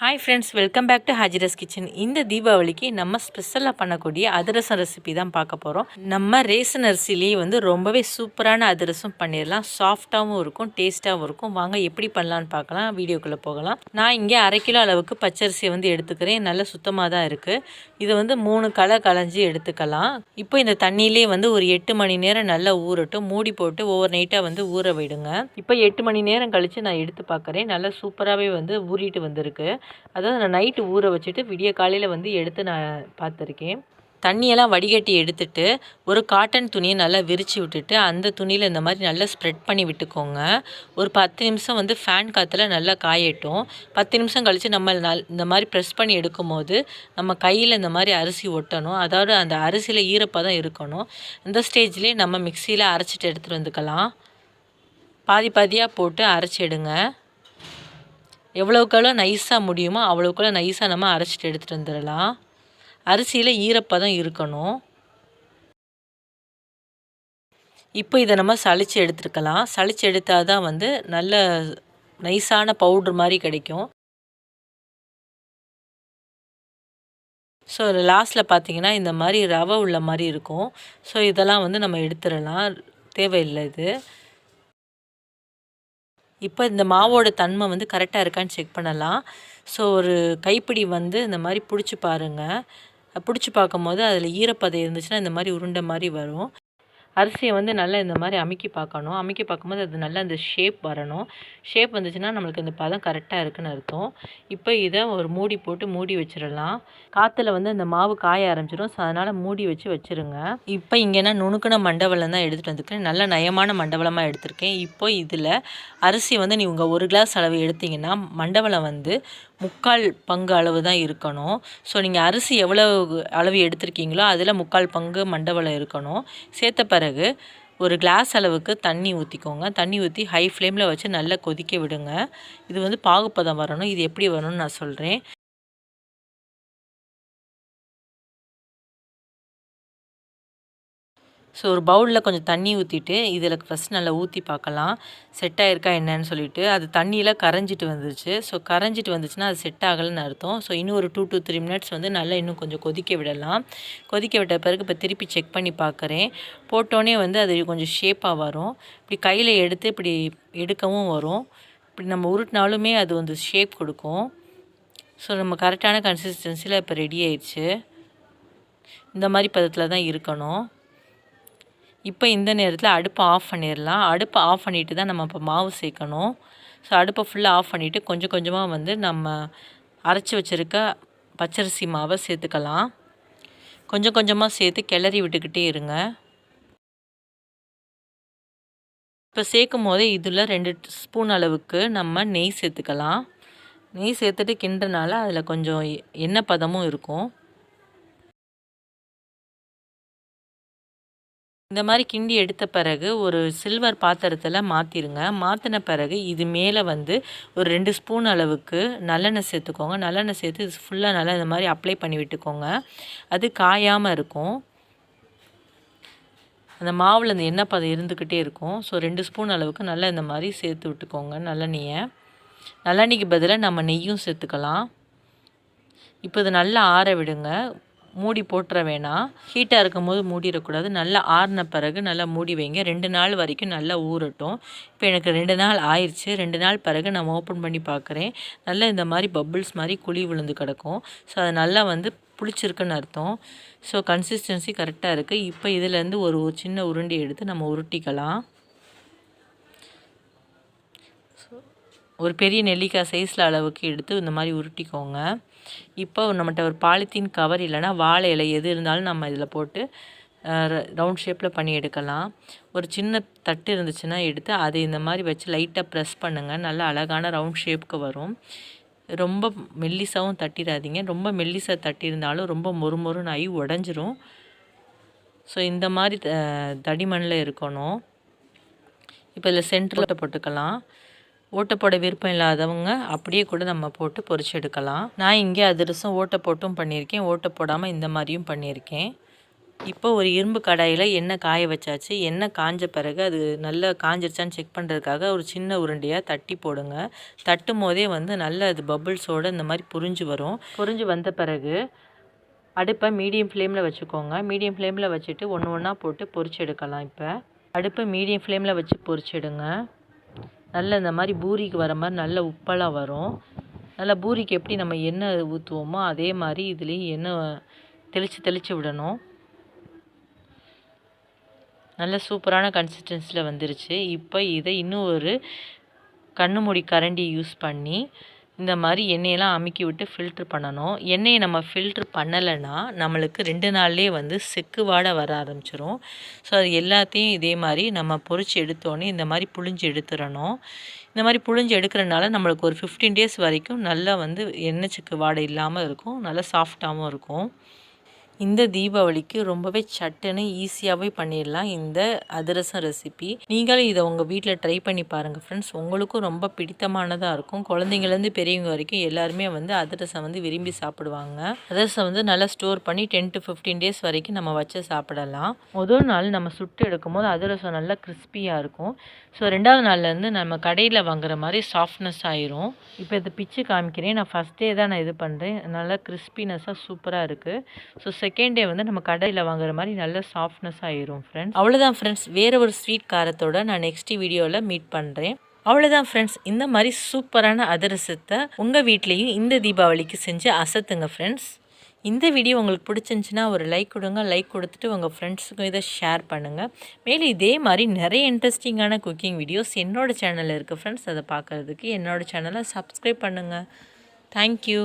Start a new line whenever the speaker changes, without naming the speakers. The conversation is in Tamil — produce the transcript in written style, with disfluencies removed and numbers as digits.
Hi friends, welcome back to Hajira's kitchen. இந்த தீபாவளிக்கு நம்ம ஸ்பெஷலாக பண்ணக்கூடிய அதிரசம் ரெசிபி தான் பார்க்க போகிறோம். நம்ம ரேசன் அரிசிலேயே ரொம்பவே சூப்பரான அதிரசம் பண்ணிடலாம். சாஃப்டாகவும் இருக்கும், டேஸ்ட்டாகவும் இருக்கும். வாங்க எப்படி பண்ணலான்னு பார்க்கலாம். வீடியோக்குள்ளே போகலாம். நான் இங்கே 1/2 கிலோ அளவுக்கு பச்சரிசியை எடுத்துக்கிறேன். நல்ல சுத்தமாக தான் இருக்குது. இதை 3 களை களைஞ்சி எடுத்துக்கலாம். இப்போ இந்த தண்ணியிலே ஒரு 8 மணி நேரம் நல்லா ஊறட்டும். மூடி போட்டு ஓவர் நைட்டாக ஊற விடுங்க. இப்போ 8 மணி நேரம் கழித்து நான் எடுத்து பார்க்குறேன். நல்லா சூப்பராகவே ஊறிட்டு வந்திருக்கு. அதாவது நான் நைட்டு ஊற வச்சுட்டு விடிய காலையில் எடுத்து நான் பார்த்துருக்கேன். தண்ணியெல்லாம் வடிகட்டி எடுத்துட்டு ஒரு காட்டன் துணியை நல்லா விரித்து விட்டுட்டு அந்த துணியில் இந்த மாதிரி நல்லா ஸ்ப்ரெட் பண்ணி விட்டுக்கோங்க. ஒரு 10 நிமிஷம் ஃபேன் காற்றுல நல்லா காயட்டும். 10 நிமிஷம் கழித்து நம்ம இந்த மாதிரி ப்ரெஸ் பண்ணி எடுக்கும்போது நம்ம கையில் இந்த மாதிரி அரிசி ஒட்டணும். அதாவது அந்த அரிசியில் ஈரப்பதம் இருக்கணும். இந்த ஸ்டேஜ்லேயே நம்ம மிக்சியில் அரைச்சிட்டு எடுத்துகிட்டு வந்துக்கலாம். பாதி பாதியாக போட்டு அரைச்சிடுங்க. எவ்வளோக்கெவ்வளோ நைஸாக முடியுமோ அவ்வளோக்கெவ்வளோ நைஸாக நம்ம அரைச்சிட்டு எடுத்துகிட்டு வந்துடலாம். அரிசியில் ஈரப்பதம் இருக்கணும். இப்போ இதை நம்ம சளிச்சு எடுத்துருக்கலாம். சளிச்சு எடுத்தால் தான் நல்ல நைஸான பவுட்ரு மாதிரி கிடைக்கும். ஸோ லாஸ்ட்டில் பார்த்திங்கன்னா இந்த மாதிரி ரவை உள்ள மாதிரி இருக்கும். ஸோ இதெல்லாம் நம்ம எடுத்துடலாம், தேவையில்லை இது. இப்போ இந்த மாவோட தன்மை கரெக்டாக இருக்கான்னு செக் பண்ணலாம். ஸோ ஒரு கைப்பிடி இந்த மாதிரி பிடிச்சி பாருங்கள். பிடிச்சி பார்க்கும்போது அதில் ஈரப்பதம் இருந்துச்சுன்னா இந்த மாதிரி உருண்டை மாதிரி வரும். அரிசியை நல்லா இந்த மாதிரி அமுக்கி பார்க்கணும். அமுக்கி பார்க்கும்போது அது நல்லா அந்த ஷேப் வரணும். ஷேப் வந்துச்சுன்னா நம்மளுக்கு இந்த பதம் கரெக்டாக இருக்குன்னு அர்த்தம். இப்போ இதை ஒரு மூடி போட்டு மூடி வச்சிடலாம். காற்றுல இந்த மாவு காய ஆரம்பிச்சிடும். ஸோ அதனால் மூடி வச்சுருங்க. இப்போ இங்கே நான் நுணுக்கின மண்டவளம் தான் எடுத்துகிட்டு வந்துருக்கேன். நல்ல நயமான மண்டவளமாக எடுத்திருக்கேன். இப்போ இதில் அரிசி நீங்கள் 1 கிளாஸ் அளவு எடுத்திங்கன்னா மண்டவளம் 3/4 பங்கு அளவு தான் இருக்கணும். ஸோ நீங்கள் அரிசி எவ்வளோ அளவு எடுத்திருக்கீங்களோ அதில் 3/4 பங்கு மண்டவளம் இருக்கணும். சேர்த்த பிறகு ஒரு கிளாஸ் அளவுக்கு தண்ணி ஊற்றிக்கோங்க. தண்ணி ஊற்றி ஹை ஃப்ளேமில் வச்சு நல்லா கொதிக்க விடுங்க. இது பாகுப்பதம் வரணும். இது எப்படி வரணும்னு நான் சொல்கிறேன். ஸோ ஒரு பவுலில் கொஞ்சம் தண்ணி ஊற்றிட்டு இதில் ஃபஸ்ட் நல்லா ஊற்றி பார்க்கலாம் செட் ஆகிருக்கா என்னன்னு சொல்லிவிட்டு. அது தண்ணியில் கரைஞ்சிட்டு வந்துருச்சு. ஸோ கரைஞ்சிட்டு வந்துச்சுன்னா அது செட் ஆகலைன்னு அர்த்தம். ஸோ இன்னும் ஒரு 2 to 3 மினிட்ஸ் நல்லா இன்னும் கொஞ்சம் கொதிக்க விடலாம். கொதிக்க விட்ட பிறகு இப்போ திருப்பி செக் பண்ணி பார்க்குறேன். போட்டோன்னே அது கொஞ்சம் ஷேப்பாக வரும். இப்படி கையில் எடுத்து இப்படி எடுக்கவும் வரும். இப்படி நம்ம உருட்டினாலுமே அது ஷேப் கொடுக்கும். ஸோ நம்ம கரெக்டான கன்சிஸ்டன்சியில் இப்போ ரெடி ஆயிடுச்சு. இந்த மாதிரி பதத்தில் தான் இருக்கணும். இப்போ இந்த நேரத்தில் அடுப்பை ஆஃப் பண்ணிடலாம். அடுப்பை ஆஃப் பண்ணிவிட்டு தான் நம்ம இப்போ மாவு சேர்க்கணும். ஸோ அடுப்பை ஃபுல்லாக ஆஃப் பண்ணிவிட்டு கொஞ்சம் கொஞ்சமாக நம்ம அரைச்சி வச்சுருக்க பச்சரிசி மாவை சேர்த்துக்கலாம். கொஞ்சம் கொஞ்சமாக சேர்த்து கிளறி விட்டுக்கிட்டே இருங்க. இப்போ சேர்க்கும் போதே இதில் 2 ஸ்பூன் அளவுக்கு நம்ம நெய் சேர்த்துக்கலாம். நெய் சேர்த்துட்டு கிண்டுறனால அதில் கொஞ்சம் எண்ணெய் பதமும் இருக்கும். இந்த மாதிரி கிண்டி எடுத்த பிறகு ஒரு சில்வர் பாத்திரத்தில் மாற்றிடுங்க. மாற்றின பிறகு இது மேலே ஒரு 2 ஸ்பூன் அளவுக்கு நல்லெண்ணெய் சேர்த்துக்கோங்க. நல்லெண்ணெய் சேர்த்து இது ஃபுல்லாக நல்லா இந்த மாதிரி அப்ளை பண்ணி விட்டுக்கோங்க. அது காயாமல் இருக்கும். அந்த மாவில் அந்த எண்ணெய் பதம் இருந்துக்கிட்டே இருக்கும். ஸோ 2 ஸ்பூன் அளவுக்கு நல்லா இந்த மாதிரி சேர்த்து விட்டுக்கோங்க நல்லெண்ணெயை. நல்லெண்ணெய்க்கு பதிலாக நம்ம நெய்யும் சேர்த்துக்கலாம். இப்போ இது நல்லா ஆற விடுங்க. மூடி போட்டுற வேணாம். ஹீட்டாக இருக்கும் போது மூடிடக்கூடாது. நல்லா ஆறின பிறகு நல்லா மூடி வைங்க. 2 நாள் வரைக்கும் நல்லா ஊறட்டும். இப்போ எனக்கு 2 நாள் ஆயிடுச்சு. 2 நாள் பிறகு நான் ஓப்பன் பண்ணி பார்க்குறேன். நல்லா இந்த மாதிரி பப்புள்ஸ் மாதிரி குழி விழுந்து கிடக்கும். ஸோ அது நல்லா புளிச்சிருக்குன்னு அர்த்தம். ஸோ கன்சிஸ்டன்சி கரெக்டாக இருக்குது. இப்போ இதிலேருந்து ஒரு சின்ன உருண்டை எடுத்து நம்ம உருட்டிக்கலாம். ஒரு பெரிய நெல்லிக்காய் சைஸில் அளவுக்கு எடுத்து இந்த மாதிரி உருட்டிக்கோங்க. இப்போ நம்மகிட்ட ஒரு பாலித்தீன் கவர் இல்லைனா வாழை இலை எது இருந்தாலும் நம்ம இதில் போட்டு ரவுண்ட் ஷேப்பில் பண்ணி எடுக்கலாம். ஒரு சின்ன தட்டு இருந்துச்சுன்னா எடுத்து அதை இந்த மாதிரி வச்சு லைட்டாக ப்ரெஸ் பண்ணுங்கள். நல்ல அழகான ரவுண்ட் ஷேப்புக்கு வரும். ரொம்ப மெல்லிசாவும் தட்டிடாதீங்க. ரொம்ப மெல்லிசாக தட்டியிருந்தாலும் ரொம்ப மொறுமொறுன்னு ஆகி உடஞ்சிரும். ஸோ இந்த மாதிரி தடிமண்ணில் இருக்கணும். இப்போ இதில் சென்டரில் போட்டுக்கலாம். ஓட்டை போட விருப்பம் இல்லாதவங்க அப்படியே கூட நம்ம போட்டு பொரிச்சு எடுக்கலாம். நான் இங்கே அதிரசம் ஓட்டை போட்டும் பண்ணியிருக்கேன், ஓட்டை போடாமல் இந்த மாதிரியும் பண்ணியிருக்கேன். இப்போ ஒரு இரும்பு கடாயில் எண்ணெய் காய வச்சாச்சு. எண்ணெய் காஞ்ச பிறகு அது நல்லா காஞ்சிருச்சான்னு செக் பண்ணுறதுக்காக ஒரு சின்ன உருண்டையாக தட்டி போடுங்க. தட்டும் போதே வந்து நல்ல அது பபுள்ஸோடு இந்த மாதிரி புரிஞ்சு வரும். புரிஞ்சு வந்த பிறகு அடுப்பை மீடியம் ஃப்ளேமில் வச்சுக்கோங்க. மீடியம் ஃப்ளேமில் வச்சுட்டு ஒன்று ஒன்றா போட்டு பொரிச்சு எடுக்கலாம். இப்போ அடுப்பை மீடியம் ஃப்ளேமில் வச்சு பொரிச்சிடுங்க. நல்ல இந்த மாதிரி பூரிக்கு வர மாதிரி நல்ல உப்பெல்லாம் வரும். நல்லா பூரிக்கு எப்படி நம்ம எண்ணெய் ஊற்றுவோமோ அதே மாதிரி இதுலேயும் எண்ணெய் தெளித்து விடணும். நல்ல சூப்பரான கன்சிஸ்டன்சியில் வந்துருச்சு. இப்போ இதை இன்னும் ஒரு கண்ணு மூடி கரண்டி யூஸ் பண்ணி இந்த மாதிரி எண்ணெயெல்லாம் அமுக்கி விட்டு ஃபில்ட்ரு பண்ணணும். எண்ணெயை நம்ம ஃபில்ட்ரு பண்ணலைன்னா நம்மளுக்கு 2 நாள்லேயே வந்து செக்கு வாடை வர ஆரம்பிச்சிரும். ஸோ அது எல்லாத்தையும் இதே மாதிரி நம்ம பொரிச்சு எடுத்தோடனே இந்த மாதிரி புழிஞ்சு எடுத்துடணும். இந்த மாதிரி புழிஞ்சு எடுக்கிறனால நம்மளுக்கு ஒரு 15 டேஸ் வரைக்கும் நல்லா வந்து எண்ணெய் செக்கு வாடை இல்லாமல் இருக்கும். நல்லா சாஃப்டாகவும் இருக்கும். இந்த தீபாவளிக்கு ரொம்பவே சட்டுன்னு ஈஸியாகவே பண்ணிடலாம் இந்த அதிரசம் ரெசிபி. நீங்களும் இதை உங்கள் வீட்டில் ட்ரை பண்ணி பாருங்கள் ஃப்ரெண்ட்ஸ். உங்களுக்கும் ரொம்ப பிடித்தமானதாக இருக்கும். குழந்தைங்கலேருந்து பெரியவங்க வரைக்கும் எல்லாருமே வந்து அதிரசம் வந்து விரும்பி சாப்பிடுவாங்க. அதிரசம் வந்து நல்லா ஸ்டோர் பண்ணி 10 to 15 டேஸ் வரைக்கும் நம்ம வச்சு சாப்பிடலாம். முதல் நாள் நம்ம சுட்டு எடுக்கும் போது அதிரசம் நல்லா கிறிஸ்பியாக இருக்கும். ஸோ 2வது நாள்லேருந்து நம்ம கடையில் வாங்குற மாதிரி சாஃப்ட்னஸ் ஆயிரும். இப்போ இதை பிச்சு காமிக்கிறேன். நான் ஃபஸ்ட் டே தான் நான் இது பண்ணுறேன். நல்லா கிறிஸ்பினஸாக சூப்பராக இருக்குது. ஸோ செகண்ட் டே வந்து நம்ம கடையில் வாங்குற மாதிரி நல்ல சாஃப்ட்னஸ் ஆயிரும் ஃப்ரெண்ட்ஸ். அவ்வளோதான் ஃப்ரெண்ட்ஸ். வேறு ஒரு ஸ்வீட் காரத்தோட நான் நெக்ஸ்ட் வீடியோவில் மீட் பண்ணுறேன். அவ்வளோதான் ஃப்ரெண்ட்ஸ். இந்த மாதிரி சூப்பரான அதிரசத்தை உங்கள் வீட்லேயும் இந்த தீபாவளிக்கு செஞ்சு அசத்துங்க ஃப்ரெண்ட்ஸ். இந்த வீடியோ உங்களுக்கு பிடிச்சிருந்துச்சின்னா ஒரு லைக் கொடுங்க. லைக் கொடுத்துட்டு உங்கள் ஃப்ரெண்ட்ஸுக்கும் இதை ஷேர் பண்ணுங்கள். மேலும் இதே மாதிரி நிறைய இன்ட்ரெஸ்டிங்கான குக்கிங் வீடியோஸ் என்னோடய சேனலில் இருக்குது ஃப்ரெண்ட்ஸ். அதை பார்க்குறதுக்கு என்னோடய சேனலை சப்ஸ்கிரைப் பண்ணுங்கள். தேங்க்யூ.